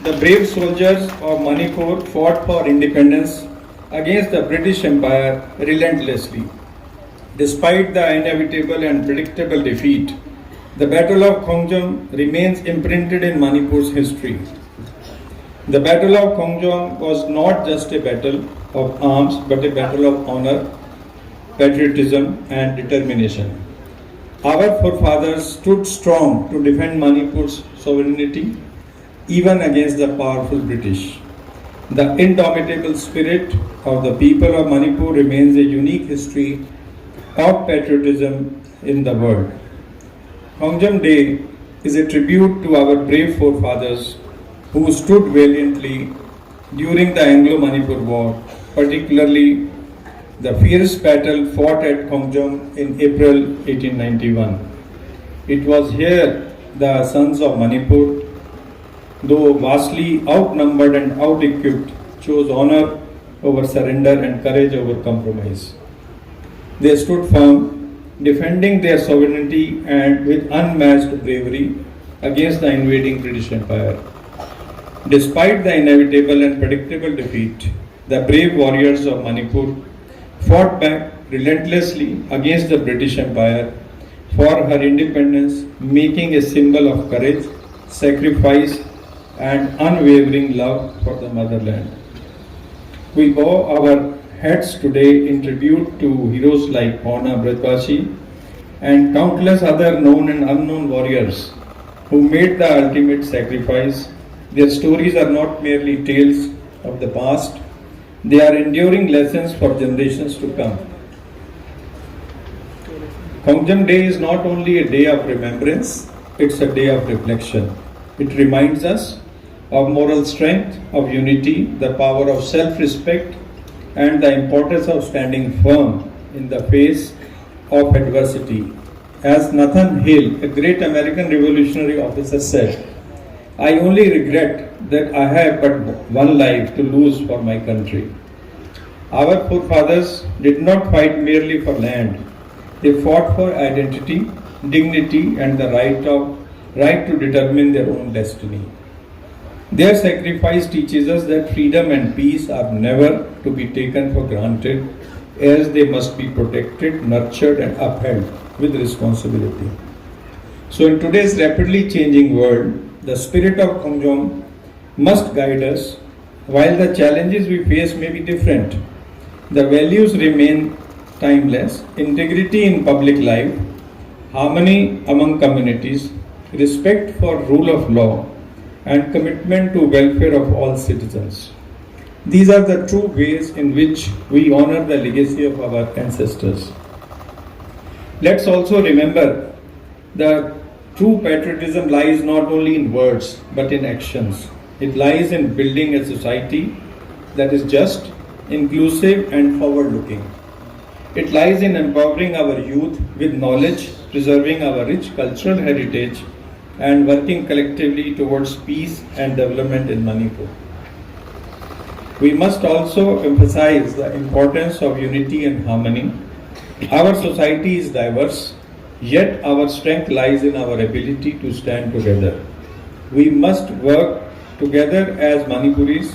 The brave soldiers of Manipur fought for independence against the British Empire relentlessly. Despite the inevitable and predictable defeat, the Battle of Khongjom remains imprinted in Manipur's history. The Battle of Khongjom was not just a battle of arms but a battle of honor, patriotism, and determination. Our forefathers stood strong to defend Manipur's sovereignty even against the powerful British. The indomitable spirit of the people of Manipur remains a unique history of patriotism in the world. Khongjom Day is a tribute to our brave forefathers who stood valiantly during the Anglo-Manipur War, particularly the fierce battle fought at Khongjom in April 1891. It was here the sons of Manipur, though vastly outnumbered and out-equipped, chose honor over surrender and courage over compromise. They stood firm, defending their sovereignty and with unmatched bravery against the invading British Empire. Despite the inevitable and predictable defeat, the brave warriors of Manipur fought back relentlessly against the British Empire for her independence, making a symbol of courage, sacrifice, and unwavering love for the motherland. We bow our heads today in tribute to heroes like Bhalla Brajbashi and countless other known and unknown warriors who made the ultimate sacrifice. Their stories are not merely tales of the past, they are enduring lessons for generations to come. Khongjom Day is not only a day of remembrance, it's a day of reflection. It reminds us of moral strength, of unity, the power of self-respect, and the importance of standing firm in the face of adversity. As Nathan Hale, a great American revolutionary officer, said, "I only regret that I have but one life to lose for my country." Our forefathers did not fight merely for land. They fought for identity, dignity, and the right to determine their own destiny. Their sacrifice teaches us that freedom and peace are never to be taken for granted, as they must be protected, nurtured, and upheld with responsibility. So in today's rapidly changing world, the spirit of Khongjom must guide us. While the challenges we face may be different, the values remain timeless: integrity in public life, harmony among communities, respect for rule of law, and commitment to welfare of all citizens. These are the true ways in which we honor the legacy of our ancestors. Let's also remember the true patriotism lies not only in words but in actions. It lies in building a society that is just, inclusive, and forward-looking. It lies in empowering our youth with knowledge, preserving our rich cultural heritage, and working collectively towards peace and development in Manipur. We must also emphasize the importance of unity and harmony. Our society is diverse, yet our strength lies in our ability to stand together. We must work together as Manipuris,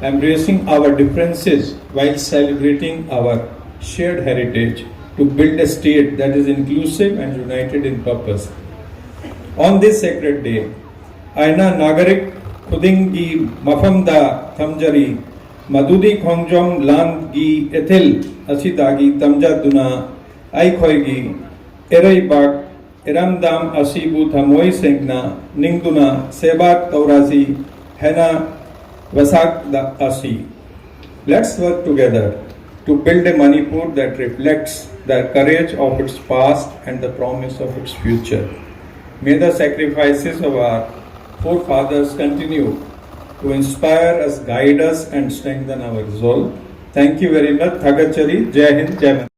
embracing our differences while celebrating our shared heritage to build a state that is inclusive and united in purpose. On this sacred day, Aina Nagarik Kudingi Mafamda Thamjari Madudi Khongjom Lan Gi Ethil Asidagi Tamjaduna Aikhoigi Ereibak Eramdam Asibu Thamoi Sengna Ningduna Sebat Taurasi Hena Vasak Da Asi. Let's work together to build a Manipur that reflects the courage of its past and the promise of its future. May the sacrifices of our forefathers continue to inspire us, guide us, and strengthen our resolve. Thank you very much. Thagachari, Jai Hind, Jai Mata.